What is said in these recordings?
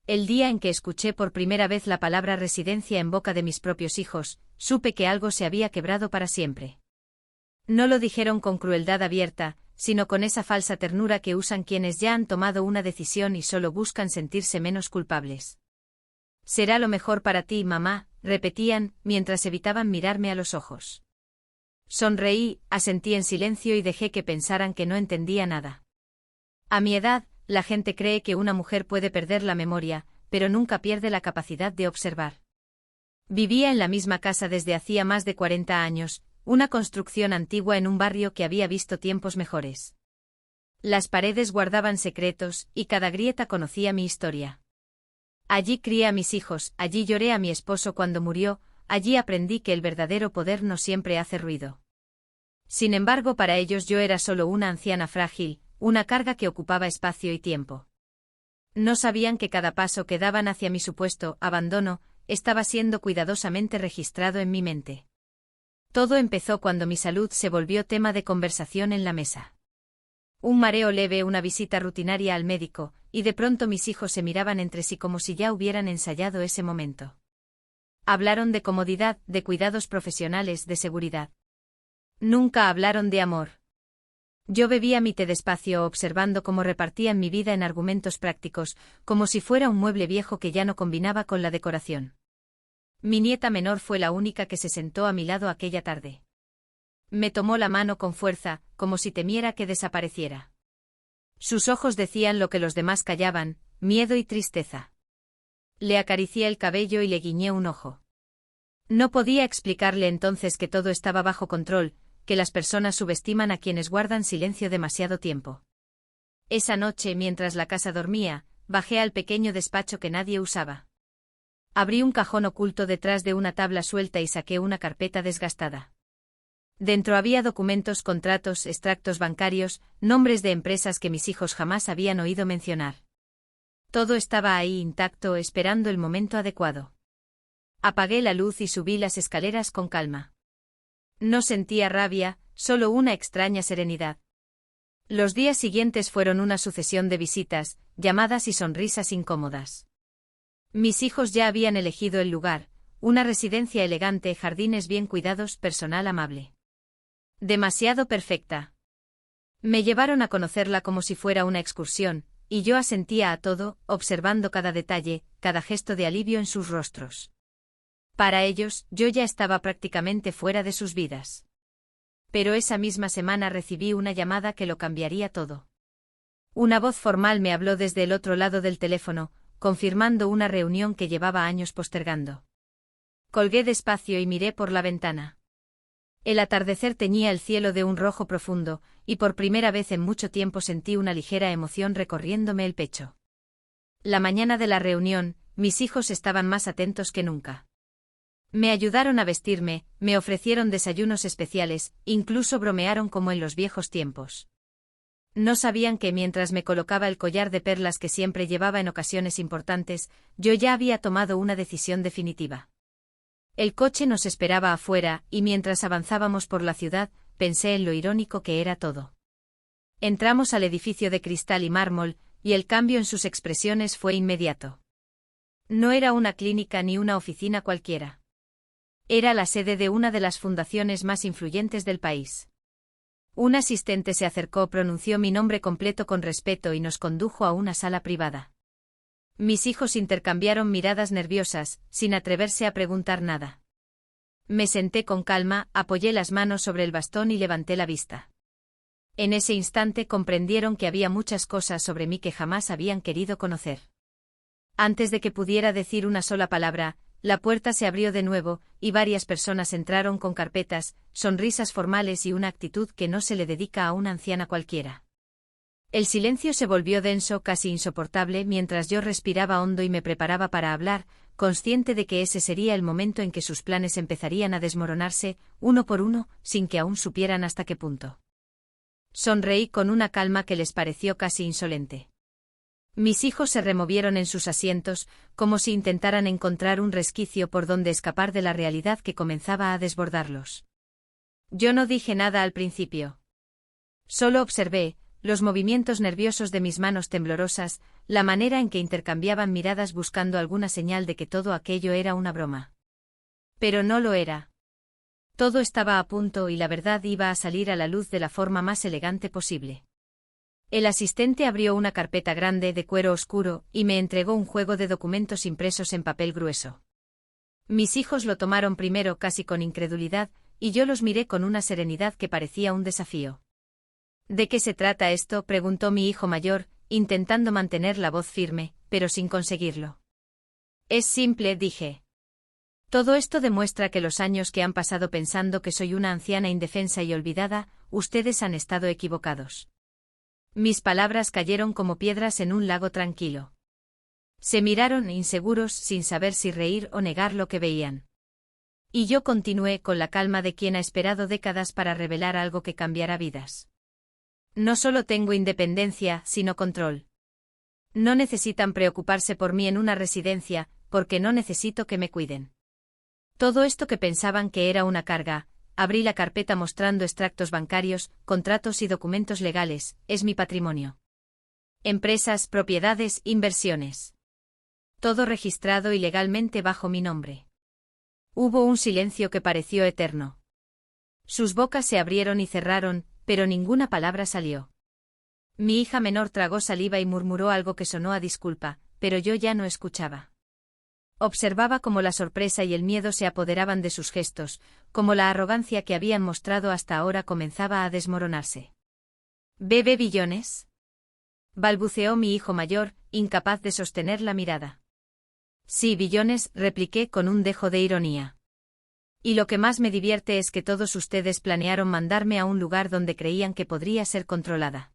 El día en que escuché por primera vez la palabra residencia en boca de mis propios hijos, supe que algo se había quebrado para siempre. No lo dijeron con crueldad abierta, sino con esa falsa ternura que usan quienes ya han tomado una decisión y solo buscan sentirse menos culpables. Será lo mejor para ti, mamá, repetían, mientras evitaban mirarme a los ojos. Sonreí, asentí en silencio y dejé que pensaran que no entendía nada. A mi edad, la gente cree que una mujer puede perder la memoria, pero nunca pierde la capacidad de observar. Vivía en la misma casa desde hacía más de 40 años, una construcción antigua en un barrio que había visto tiempos mejores. Las paredes guardaban secretos, y cada grieta conocía mi historia. Allí crié a mis hijos, allí lloré a mi esposo cuando murió, allí aprendí que el verdadero poder no siempre hace ruido. Sin embargo, para ellos yo era solo una anciana frágil, una carga que ocupaba espacio y tiempo. No sabían que cada paso que daban hacia mi supuesto abandono estaba siendo cuidadosamente registrado en mi mente. Todo empezó cuando mi salud se volvió tema de conversación en la mesa. Un mareo leve, una visita rutinaria al médico, y de pronto mis hijos se miraban entre sí como si ya hubieran ensayado ese momento. Hablaron de comodidad, de cuidados profesionales, de seguridad. Nunca hablaron de amor. Yo bebía mi té despacio observando cómo repartían mi vida en argumentos prácticos, como si fuera un mueble viejo que ya no combinaba con la decoración. Mi nieta menor fue la única que se sentó a mi lado aquella tarde. Me tomó la mano con fuerza, como si temiera que desapareciera. Sus ojos decían lo que los demás callaban, miedo y tristeza. Le acaricié el cabello y le guiñé un ojo. No podía explicarle entonces que todo estaba bajo control, que las personas subestiman a quienes guardan silencio demasiado tiempo. Esa noche, mientras la casa dormía, bajé al pequeño despacho que nadie usaba. Abrí un cajón oculto detrás de una tabla suelta y saqué una carpeta desgastada. Dentro había documentos, contratos, extractos bancarios, nombres de empresas que mis hijos jamás habían oído mencionar. Todo estaba ahí intacto, esperando el momento adecuado. Apagué la luz y subí las escaleras con calma. No sentía rabia, solo una extraña serenidad. Los días siguientes fueron una sucesión de visitas, llamadas y sonrisas incómodas. Mis hijos ya habían elegido el lugar, una residencia elegante, jardines bien cuidados, personal amable. Demasiado perfecta. Me llevaron a conocerla como si fuera una excursión, y yo asentía a todo, observando cada detalle, cada gesto de alivio en sus rostros. Para ellos, yo ya estaba prácticamente fuera de sus vidas. Pero esa misma semana recibí una llamada que lo cambiaría todo. Una voz formal me habló desde el otro lado del teléfono, confirmando una reunión que llevaba años postergando. Colgué despacio y miré por la ventana. El atardecer teñía el cielo de un rojo profundo, y por primera vez en mucho tiempo sentí una ligera emoción recorriéndome el pecho. La mañana de la reunión, mis hijos estaban más atentos que nunca. Me ayudaron a vestirme, me ofrecieron desayunos especiales, incluso bromearon como en los viejos tiempos. No sabían que mientras me colocaba el collar de perlas que siempre llevaba en ocasiones importantes, yo ya había tomado una decisión definitiva. El coche nos esperaba afuera, y mientras avanzábamos por la ciudad, pensé en lo irónico que era todo. Entramos al edificio de cristal y mármol, y el cambio en sus expresiones fue inmediato. No era una clínica ni una oficina cualquiera. Era la sede de una de las fundaciones más influyentes del país. Un asistente se acercó, pronunció mi nombre completo con respeto y nos condujo a una sala privada. Mis hijos intercambiaron miradas nerviosas, sin atreverse a preguntar nada. Me senté con calma, apoyé las manos sobre el bastón y levanté la vista. En ese instante comprendieron que había muchas cosas sobre mí que jamás habían querido conocer. Antes de que pudiera decir una sola palabra, la puerta se abrió de nuevo, y varias personas entraron con carpetas, sonrisas formales y una actitud que no se le dedica a una anciana cualquiera. El silencio se volvió denso, casi insoportable, mientras yo respiraba hondo y me preparaba para hablar, consciente de que ese sería el momento en que sus planes empezarían a desmoronarse, uno por uno, sin que aún supieran hasta qué punto. Sonreí con una calma que les pareció casi insolente. Mis hijos se removieron en sus asientos, como si intentaran encontrar un resquicio por donde escapar de la realidad que comenzaba a desbordarlos. Yo no dije nada al principio. Solo observé, los movimientos nerviosos de mis manos temblorosas, la manera en que intercambiaban miradas buscando alguna señal de que todo aquello era una broma. Pero no lo era. Todo estaba a punto y la verdad iba a salir a la luz de la forma más elegante posible. El asistente abrió una carpeta grande de cuero oscuro y me entregó un juego de documentos impresos en papel grueso. Mis hijos lo tomaron primero casi con incredulidad, y yo los miré con una serenidad que parecía un desafío. ¿De qué se trata esto?, preguntó mi hijo mayor, intentando mantener la voz firme, pero sin conseguirlo. Es simple, dije. Todo esto demuestra que los años que han pasado pensando que soy una anciana indefensa y olvidada, ustedes han estado equivocados. Mis palabras cayeron como piedras en un lago tranquilo. Se miraron inseguros sin saber si reír o negar lo que veían. Y yo continué con la calma de quien ha esperado décadas para revelar algo que cambiará vidas. No solo tengo independencia, sino control. No necesitan preocuparse por mí en una residencia, porque no necesito que me cuiden. Todo esto que pensaban que era una carga, abrí la carpeta mostrando extractos bancarios, contratos y documentos legales, es mi patrimonio. Empresas, propiedades, inversiones. Todo registrado y legalmente bajo mi nombre. Hubo un silencio que pareció eterno. Sus bocas se abrieron y cerraron, pero ninguna palabra salió. Mi hija menor tragó saliva y murmuró algo que sonó a disculpa, pero yo ya no escuchaba. Observaba cómo la sorpresa y el miedo se apoderaban de sus gestos, cómo la arrogancia que habían mostrado hasta ahora comenzaba a desmoronarse. ¿Bebe billones?, balbuceó mi hijo mayor, incapaz de sostener la mirada. Sí, billones, repliqué con un dejo de ironía. Y lo que más me divierte es que todos ustedes planearon mandarme a un lugar donde creían que podría ser controlada.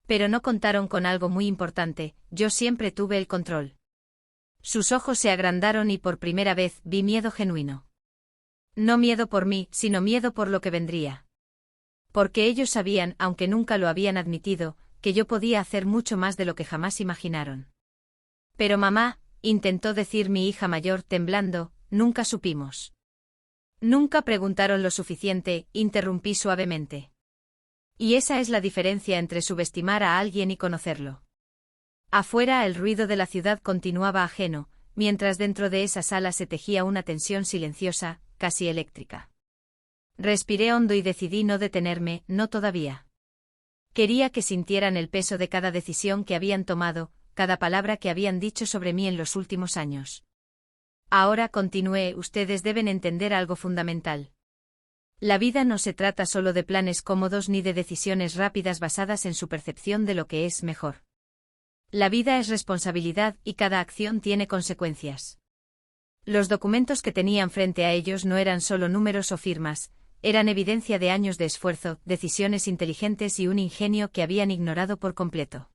Pero no contaron con algo muy importante, yo siempre tuve el control. Sus ojos se agrandaron y por primera vez vi miedo genuino. No miedo por mí, sino miedo por lo que vendría. Porque ellos sabían, aunque nunca lo habían admitido, que yo podía hacer mucho más de lo que jamás imaginaron. Pero mamá, intentó decir mi hija mayor temblando, nunca supimos. Nunca preguntaron lo suficiente, interrumpí suavemente. Y esa es la diferencia entre subestimar a alguien y conocerlo. Afuera el ruido de la ciudad continuaba ajeno, mientras dentro de esa sala se tejía una tensión silenciosa, casi eléctrica. Respiré hondo y decidí no detenerme, no todavía. Quería que sintieran el peso de cada decisión que habían tomado, cada palabra que habían dicho sobre mí en los últimos años. Ahora continué, ustedes deben entender algo fundamental. La vida no se trata solo de planes cómodos ni de decisiones rápidas basadas en su percepción de lo que es mejor. La vida es responsabilidad y cada acción tiene consecuencias. Los documentos que tenían frente a ellos no eran solo números o firmas, eran evidencia de años de esfuerzo, decisiones inteligentes y un ingenio que habían ignorado por completo.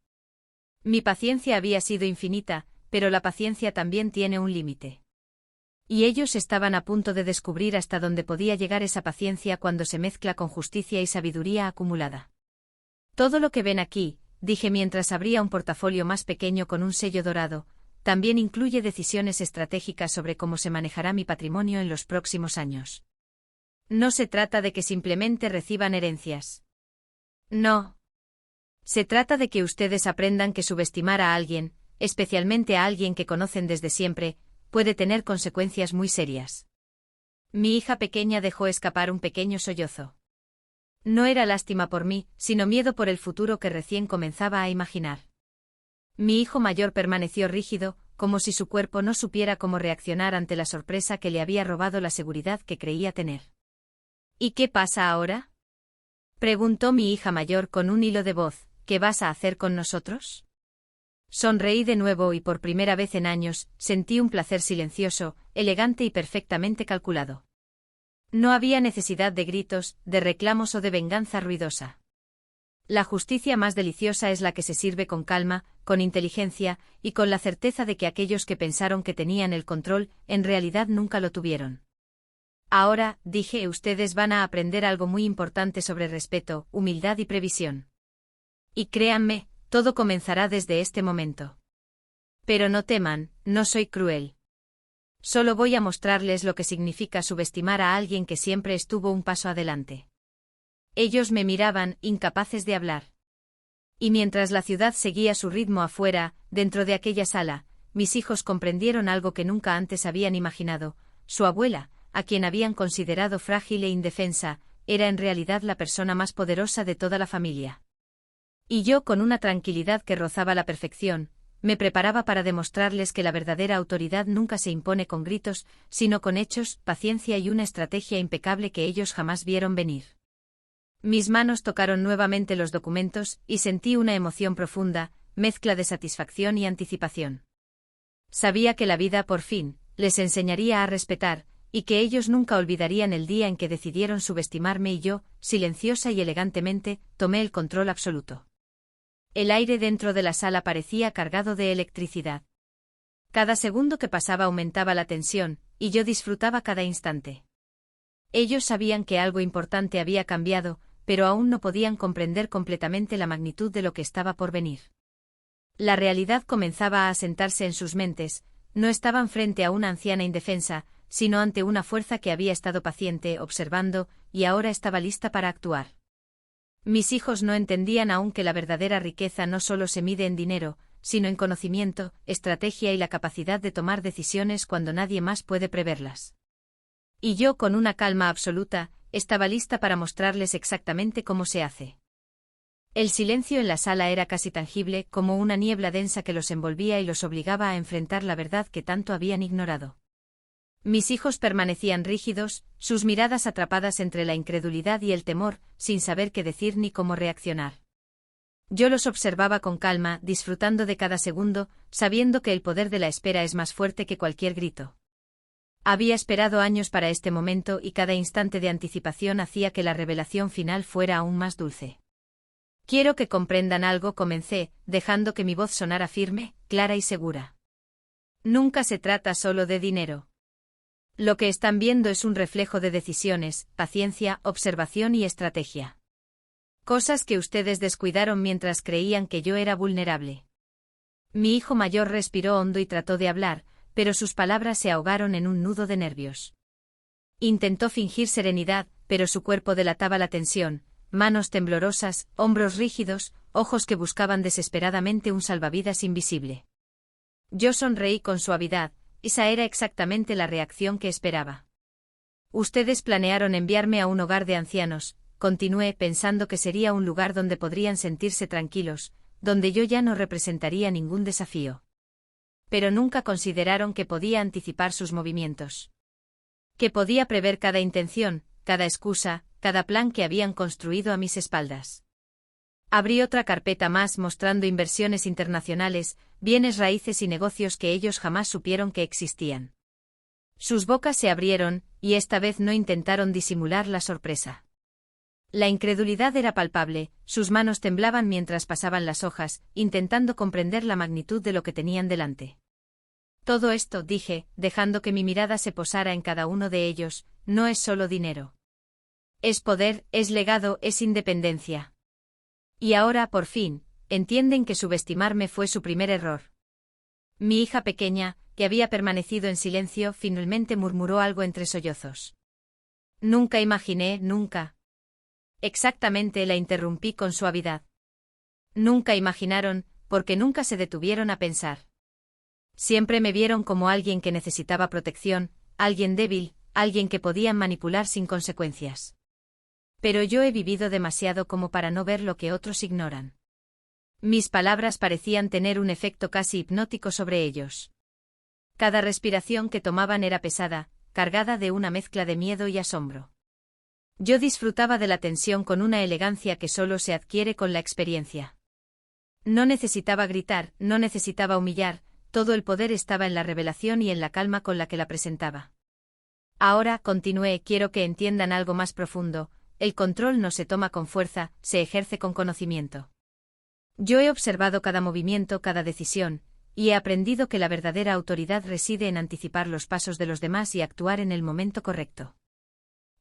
Mi paciencia había sido infinita, pero la paciencia también tiene un límite. Y ellos estaban a punto de descubrir hasta dónde podía llegar esa paciencia cuando se mezcla con justicia y sabiduría acumulada. Todo lo que ven aquí, dije mientras abría un portafolio más pequeño con un sello dorado, también incluye decisiones estratégicas sobre cómo se manejará mi patrimonio en los próximos años. No se trata de que simplemente reciban herencias. No. Se trata de que ustedes aprendan que subestimar a alguien, especialmente a alguien que conocen desde siempre, puede tener consecuencias muy serias. Mi hija pequeña dejó escapar un pequeño sollozo. No era lástima por mí, sino miedo por el futuro que recién comenzaba a imaginar. Mi hijo mayor permaneció rígido, como si su cuerpo no supiera cómo reaccionar ante la sorpresa que le había robado la seguridad que creía tener. ¿Y qué pasa ahora?, preguntó mi hija mayor con un hilo de voz. ¿Qué vas a hacer con nosotros? Sonreí de nuevo y por primera vez en años, sentí un placer silencioso, elegante y perfectamente calculado. No había necesidad de gritos, de reclamos o de venganza ruidosa. La justicia más deliciosa es la que se sirve con calma, con inteligencia, y con la certeza de que aquellos que pensaron que tenían el control, en realidad nunca lo tuvieron. Ahora, dije, ustedes van a aprender algo muy importante sobre respeto, humildad y previsión. Y créanme, todo comenzará desde este momento. Pero no teman, no soy cruel. Solo voy a mostrarles lo que significa subestimar a alguien que siempre estuvo un paso adelante. Ellos me miraban, incapaces de hablar. Y mientras la ciudad seguía su ritmo afuera, dentro de aquella sala, mis hijos comprendieron algo que nunca antes habían imaginado: su abuela, a quien habían considerado frágil e indefensa, era en realidad la persona más poderosa de toda la familia. Y yo, con una tranquilidad que rozaba la perfección, me preparaba para demostrarles que la verdadera autoridad nunca se impone con gritos, sino con hechos, paciencia y una estrategia impecable que ellos jamás vieron venir. Mis manos tocaron nuevamente los documentos, y sentí una emoción profunda, mezcla de satisfacción y anticipación. Sabía que la vida, por fin, les enseñaría a respetar, y que ellos nunca olvidarían el día en que decidieron subestimarme y yo, silenciosa y elegantemente, tomé el control absoluto. El aire dentro de la sala parecía cargado de electricidad. Cada segundo que pasaba aumentaba la tensión, y yo disfrutaba cada instante. Ellos sabían que algo importante había cambiado, pero aún no podían comprender completamente la magnitud de lo que estaba por venir. La realidad comenzaba a asentarse en sus mentes. No estaban frente a una anciana indefensa, sino ante una fuerza que había estado paciente, observando, y ahora estaba lista para actuar. Mis hijos no entendían aún que la verdadera riqueza no solo se mide en dinero, sino en conocimiento, estrategia y la capacidad de tomar decisiones cuando nadie más puede preverlas. Y yo, con una calma absoluta, estaba lista para mostrarles exactamente cómo se hace. El silencio en la sala era casi tangible, como una niebla densa que los envolvía y los obligaba a enfrentar la verdad que tanto habían ignorado. Mis hijos permanecían rígidos, sus miradas atrapadas entre la incredulidad y el temor, sin saber qué decir ni cómo reaccionar. Yo los observaba con calma, disfrutando de cada segundo, sabiendo que el poder de la espera es más fuerte que cualquier grito. Había esperado años para este momento y cada instante de anticipación hacía que la revelación final fuera aún más dulce. Quiero que comprendan algo, comencé, dejando que mi voz sonara firme, clara y segura. Nunca se trata solo de dinero. Lo que están viendo es un reflejo de decisiones, paciencia, observación y estrategia. Cosas que ustedes descuidaron mientras creían que yo era vulnerable. Mi hijo mayor respiró hondo y trató de hablar, pero sus palabras se ahogaron en un nudo de nervios. Intentó fingir serenidad, pero su cuerpo delataba la tensión, manos temblorosas, hombros rígidos, ojos que buscaban desesperadamente un salvavidas invisible. Yo sonreí con suavidad. Esa era exactamente la reacción que esperaba. Ustedes planearon enviarme a un hogar de ancianos, continué, pensando que sería un lugar donde podrían sentirse tranquilos, donde yo ya no representaría ningún desafío. Pero nunca consideraron que podía anticipar sus movimientos. Que podía prever cada intención, cada excusa, cada plan que habían construido a mis espaldas. Abrí otra carpeta más mostrando inversiones internacionales, bienes raíces y negocios que ellos jamás supieron que existían. Sus bocas se abrieron, y esta vez no intentaron disimular la sorpresa. La incredulidad era palpable, sus manos temblaban mientras pasaban las hojas, intentando comprender la magnitud de lo que tenían delante. Todo esto, dije, dejando que mi mirada se posara en cada uno de ellos, no es solo dinero. Es poder, es legado, es independencia. Y ahora, por fin, entienden que subestimarme fue su primer error. Mi hija pequeña, que había permanecido en silencio, finalmente murmuró algo entre sollozos. Nunca imaginé, nunca. Exactamente, la interrumpí con suavidad. Nunca imaginaron, porque nunca se detuvieron a pensar. Siempre me vieron como alguien que necesitaba protección, alguien débil, alguien que podían manipular sin consecuencias. Pero yo he vivido demasiado como para no ver lo que otros ignoran. Mis palabras parecían tener un efecto casi hipnótico sobre ellos. Cada respiración que tomaban era pesada, cargada de una mezcla de miedo y asombro. Yo disfrutaba de la tensión con una elegancia que solo se adquiere con la experiencia. No necesitaba gritar, no necesitaba humillar, todo el poder estaba en la revelación y en la calma con la que la presentaba. Ahora, continué, quiero que entiendan algo más profundo. El control no se toma con fuerza, se ejerce con conocimiento. Yo he observado cada movimiento, cada decisión, y he aprendido que la verdadera autoridad reside en anticipar los pasos de los demás y actuar en el momento correcto.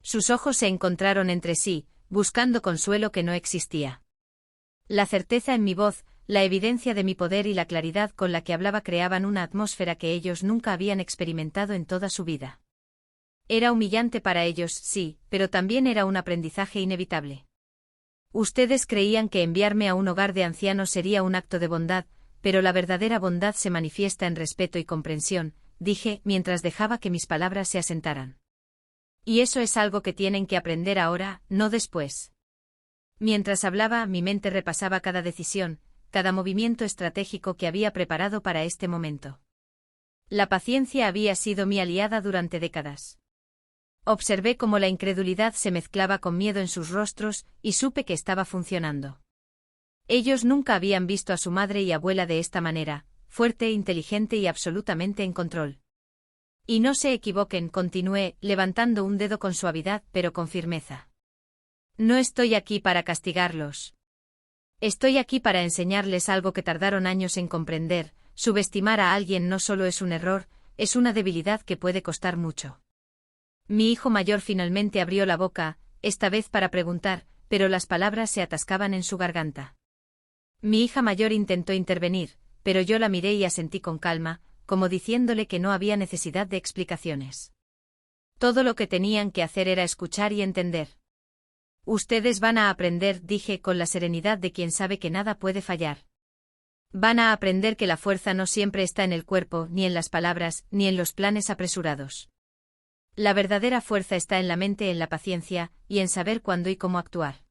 Sus ojos se encontraron entre sí, buscando consuelo que no existía. La certeza en mi voz, la evidencia de mi poder y la claridad con la que hablaba creaban una atmósfera que ellos nunca habían experimentado en toda su vida. Era humillante para ellos, sí, pero también era un aprendizaje inevitable. Ustedes creían que enviarme a un hogar de ancianos sería un acto de bondad, pero la verdadera bondad se manifiesta en respeto y comprensión, dije, mientras dejaba que mis palabras se asentaran. Y eso es algo que tienen que aprender ahora, no después. Mientras hablaba, mi mente repasaba cada decisión, cada movimiento estratégico que había preparado para este momento. La paciencia había sido mi aliada durante décadas. Observé cómo la incredulidad se mezclaba con miedo en sus rostros, y supe que estaba funcionando. Ellos nunca habían visto a su madre y abuela de esta manera, fuerte, inteligente y absolutamente en control. Y no se equivoquen, continué, levantando un dedo con suavidad pero con firmeza. No estoy aquí para castigarlos. Estoy aquí para enseñarles algo que tardaron años en comprender. Subestimar a alguien no solo es un error, es una debilidad que puede costar mucho. Mi hijo mayor finalmente abrió la boca, esta vez para preguntar, pero las palabras se atascaban en su garganta. Mi hija mayor intentó intervenir, pero yo la miré y asentí con calma, como diciéndole que no había necesidad de explicaciones. Todo lo que tenían que hacer era escuchar y entender. Ustedes van a aprender, dije con la serenidad de quien sabe que nada puede fallar. Van a aprender que la fuerza no siempre está en el cuerpo, ni en las palabras, ni en los planes apresurados. La verdadera fuerza está en la mente, en la paciencia, y en saber cuándo y cómo actuar.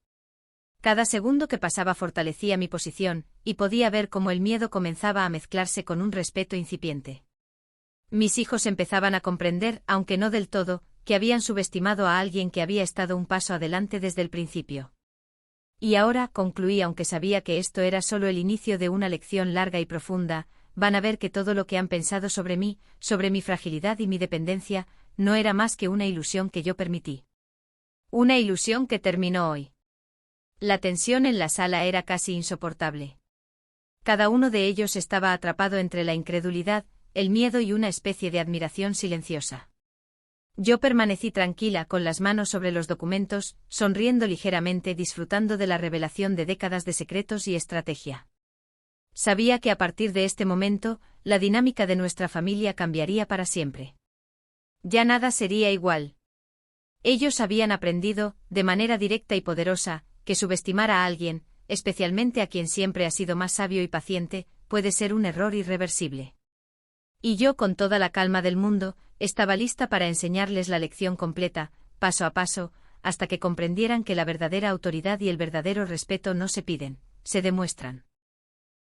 Cada segundo que pasaba fortalecía mi posición, y podía ver cómo el miedo comenzaba a mezclarse con un respeto incipiente. Mis hijos empezaban a comprender, aunque no del todo, que habían subestimado a alguien que había estado un paso adelante desde el principio. Y ahora, concluí, aunque sabía que esto era solo el inicio de una lección larga y profunda, van a ver que todo lo que han pensado sobre mí, sobre mi fragilidad y mi dependencia, no era más que una ilusión que yo permití. Una ilusión que terminó hoy. La tensión en la sala era casi insoportable. Cada uno de ellos estaba atrapado entre la incredulidad, el miedo y una especie de admiración silenciosa. Yo permanecí tranquila con las manos sobre los documentos, sonriendo ligeramente, disfrutando de la revelación de décadas de secretos y estrategia. Sabía que a partir de este momento, la dinámica de nuestra familia cambiaría para siempre. Ya nada sería igual. Ellos habían aprendido, de manera directa y poderosa, que subestimar a alguien, especialmente a quien siempre ha sido más sabio y paciente, puede ser un error irreversible. Y yo, con toda la calma del mundo, estaba lista para enseñarles la lección completa, paso a paso, hasta que comprendieran que la verdadera autoridad y el verdadero respeto no se piden, se demuestran.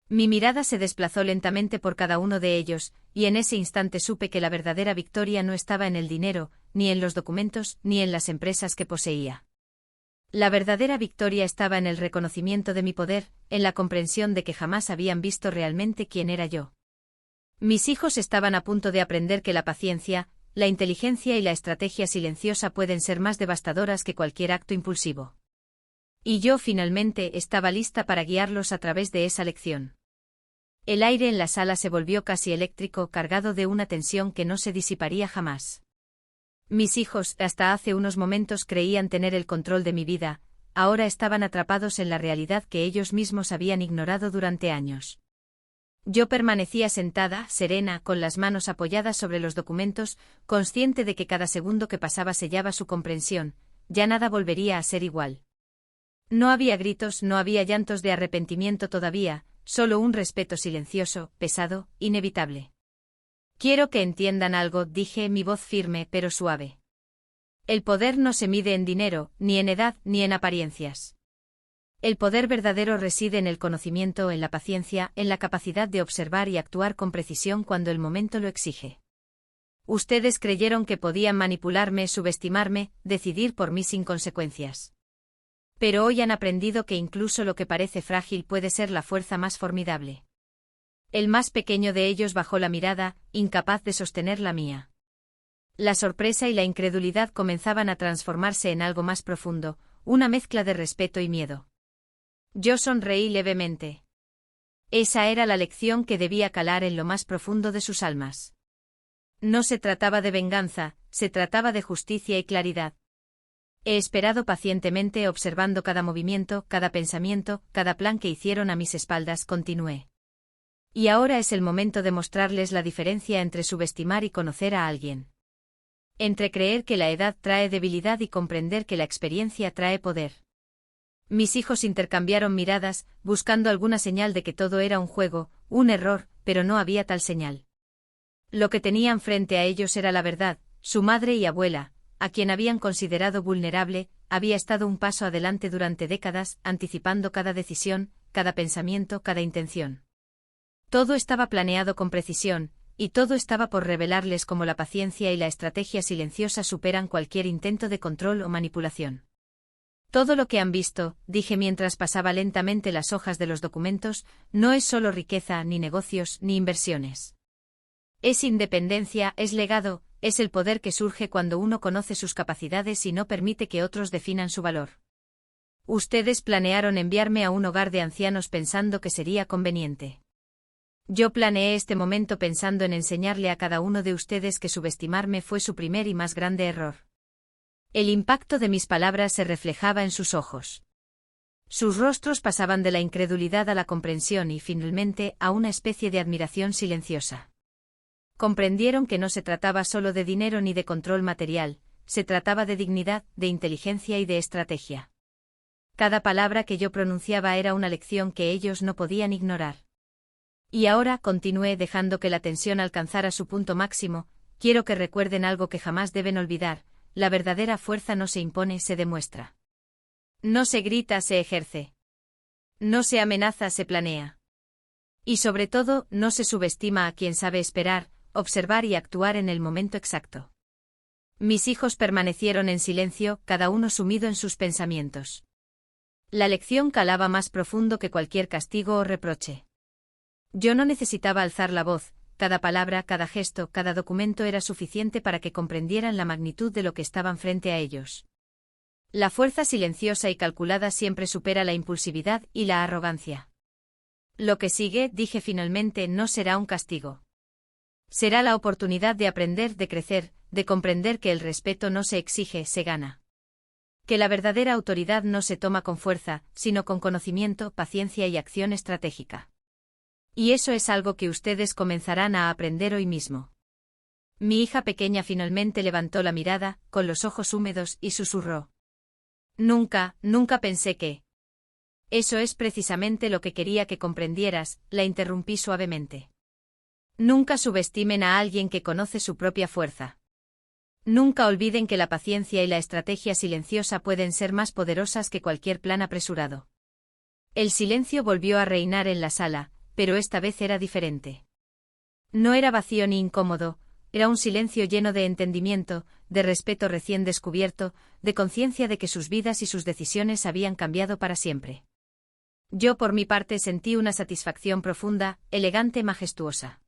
Mi mirada se desplazó lentamente por cada uno de ellos, y en ese instante supe que la verdadera victoria no estaba en el dinero, ni en los documentos, ni en las empresas que poseía. La verdadera victoria estaba en el reconocimiento de mi poder, en la comprensión de que jamás habían visto realmente quién era yo. Mis hijos estaban a punto de aprender que la paciencia, la inteligencia y la estrategia silenciosa pueden ser más devastadoras que cualquier acto impulsivo. Y yo finalmente estaba lista para guiarlos a través de esa lección. El aire en la sala se volvió casi eléctrico, cargado de una tensión que no se disiparía jamás. Mis hijos, hasta hace unos momentos creían tener el control de mi vida, ahora estaban atrapados en la realidad que ellos mismos habían ignorado durante años. Yo permanecía sentada, serena, con las manos apoyadas sobre los documentos, consciente de que cada segundo que pasaba sellaba su comprensión, ya nada volvería a ser igual. No había gritos, no había llantos de arrepentimiento todavía, solo un respeto silencioso, pesado, inevitable. Quiero que entiendan algo, dije, mi voz firme pero suave. El poder no se mide en dinero, ni en edad, ni en apariencias. El poder verdadero reside en el conocimiento, en la paciencia, en la capacidad de observar y actuar con precisión cuando el momento lo exige. Ustedes creyeron que podían manipularme, subestimarme, decidir por mí sin consecuencias. Pero hoy han aprendido que incluso lo que parece frágil puede ser la fuerza más formidable. El más pequeño de ellos bajó la mirada, incapaz de sostener la mía. La sorpresa y la incredulidad comenzaban a transformarse en algo más profundo, una mezcla de respeto y miedo. Yo sonreí levemente. Esa era la lección que debía calar en lo más profundo de sus almas. No se trataba de venganza, se trataba de justicia y claridad. He esperado pacientemente observando cada movimiento, cada pensamiento, cada plan que hicieron a mis espaldas, continué. Y ahora es el momento de mostrarles la diferencia entre subestimar y conocer a alguien. Entre creer que la edad trae debilidad y comprender que la experiencia trae poder. Mis hijos intercambiaron miradas, buscando alguna señal de que todo era un juego, un error, pero no había tal señal. Lo que tenían frente a ellos era la verdad. Su madre y abuela, a quien habían considerado vulnerable, había estado un paso adelante durante décadas, anticipando cada decisión, cada pensamiento, cada intención. Todo estaba planeado con precisión, y todo estaba por revelarles cómo la paciencia y la estrategia silenciosa superan cualquier intento de control o manipulación. Todo lo que han visto, dije mientras pasaba lentamente las hojas de los documentos, no es solo riqueza, ni negocios, ni inversiones. Es independencia, es legado, es el poder que surge cuando uno conoce sus capacidades y no permite que otros definan su valor. Ustedes planearon enviarme a un hogar de ancianos pensando que sería conveniente. Yo planeé este momento pensando en enseñarle a cada uno de ustedes que subestimarme fue su primer y más grande error. El impacto de mis palabras se reflejaba en sus ojos. Sus rostros pasaban de la incredulidad a la comprensión y finalmente a una especie de admiración silenciosa. Comprendieron que no se trataba solo de dinero ni de control material, se trataba de dignidad, de inteligencia y de estrategia. Cada palabra que yo pronunciaba era una lección que ellos no podían ignorar. Y ahora, continué dejando que la tensión alcanzara su punto máximo, quiero que recuerden algo que jamás deben olvidar, la verdadera fuerza no se impone, se demuestra. No se grita, se ejerce. No se amenaza, se planea. Y sobre todo, no se subestima a quien sabe esperar, observar y actuar en el momento exacto. Mis hijos permanecieron en silencio, cada uno sumido en sus pensamientos. La lección calaba más profundo que cualquier castigo o reproche. Yo no necesitaba alzar la voz, cada palabra, cada gesto, cada documento era suficiente para que comprendieran la magnitud de lo que estaban frente a ellos. La fuerza silenciosa y calculada siempre supera la impulsividad y la arrogancia. Lo que sigue, dije finalmente, no será un castigo. Será la oportunidad de aprender, de crecer, de comprender que el respeto no se exige, se gana. Que la verdadera autoridad no se toma con fuerza, sino con conocimiento, paciencia y acción estratégica. Y eso es algo que ustedes comenzarán a aprender hoy mismo. Mi hija pequeña finalmente levantó la mirada, con los ojos húmedos, y susurró. Nunca pensé que... Eso es precisamente lo que quería que comprendieras, la interrumpí suavemente. Nunca subestimen a alguien que conoce su propia fuerza. Nunca olviden que la paciencia y la estrategia silenciosa pueden ser más poderosas que cualquier plan apresurado. El silencio volvió a reinar en la sala, pero esta vez era diferente. No era vacío ni incómodo, era un silencio lleno de entendimiento, de respeto recién descubierto, de conciencia de que sus vidas y sus decisiones habían cambiado para siempre. Yo por mi parte sentí una satisfacción profunda, elegante, majestuosa.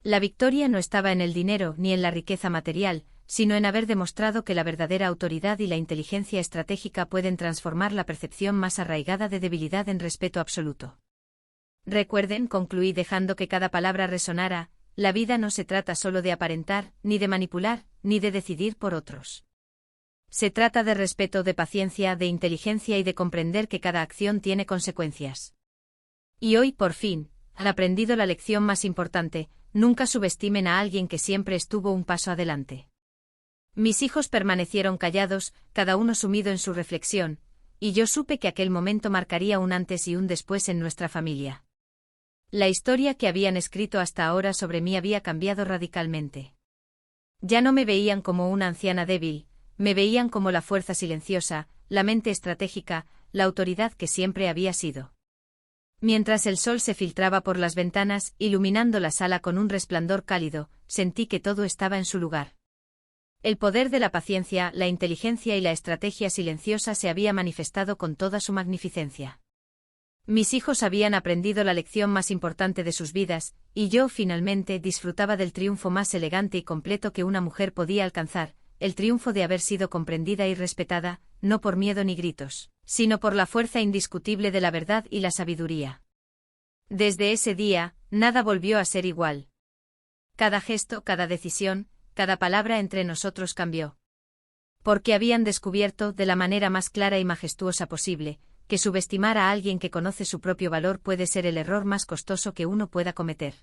La victoria no estaba en el dinero ni en la riqueza material, sino en haber demostrado que la verdadera autoridad y la inteligencia estratégica pueden transformar la percepción más arraigada de debilidad en respeto absoluto. Recuerden, concluí dejando que cada palabra resonara, la vida no se trata solo de aparentar, ni de manipular, ni de decidir por otros. Se trata de respeto, de paciencia, de inteligencia y de comprender que cada acción tiene consecuencias. Y hoy, por fin, han aprendido la lección más importante, nunca subestimen a alguien que siempre estuvo un paso adelante. Mis hijos permanecieron callados, cada uno sumido en su reflexión, y yo supe que aquel momento marcaría un antes y un después en nuestra familia. La historia que habían escrito hasta ahora sobre mí había cambiado radicalmente. Ya no me veían como una anciana débil, me veían como la fuerza silenciosa, la mente estratégica, la autoridad que siempre había sido. Mientras el sol se filtraba por las ventanas, iluminando la sala con un resplandor cálido, sentí que todo estaba en su lugar. El poder de la paciencia, la inteligencia y la estrategia silenciosa se había manifestado con toda su magnificencia. Mis hijos habían aprendido la lección más importante de sus vidas, y yo, finalmente, disfrutaba del triunfo más elegante y completo que una mujer podía alcanzar, el triunfo de haber sido comprendida y respetada, no por miedo ni gritos, sino por la fuerza indiscutible de la verdad y la sabiduría. Desde ese día, nada volvió a ser igual. Cada gesto, cada decisión, cada palabra entre nosotros cambió. Porque habían descubierto, de la manera más clara y majestuosa posible, que subestimar a alguien que conoce su propio valor puede ser el error más costoso que uno pueda cometer.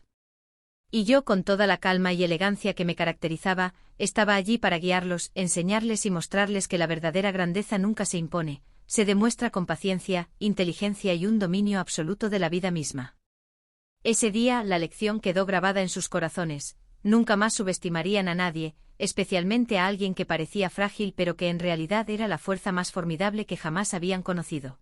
Y yo, con toda la calma y elegancia que me caracterizaba, estaba allí para guiarlos, enseñarles y mostrarles que la verdadera grandeza nunca se impone, se demuestra con paciencia, inteligencia y un dominio absoluto de la vida misma. Ese día la lección quedó grabada en sus corazones: nunca más subestimarían a nadie, especialmente a alguien que parecía frágil pero que en realidad era la fuerza más formidable que jamás habían conocido.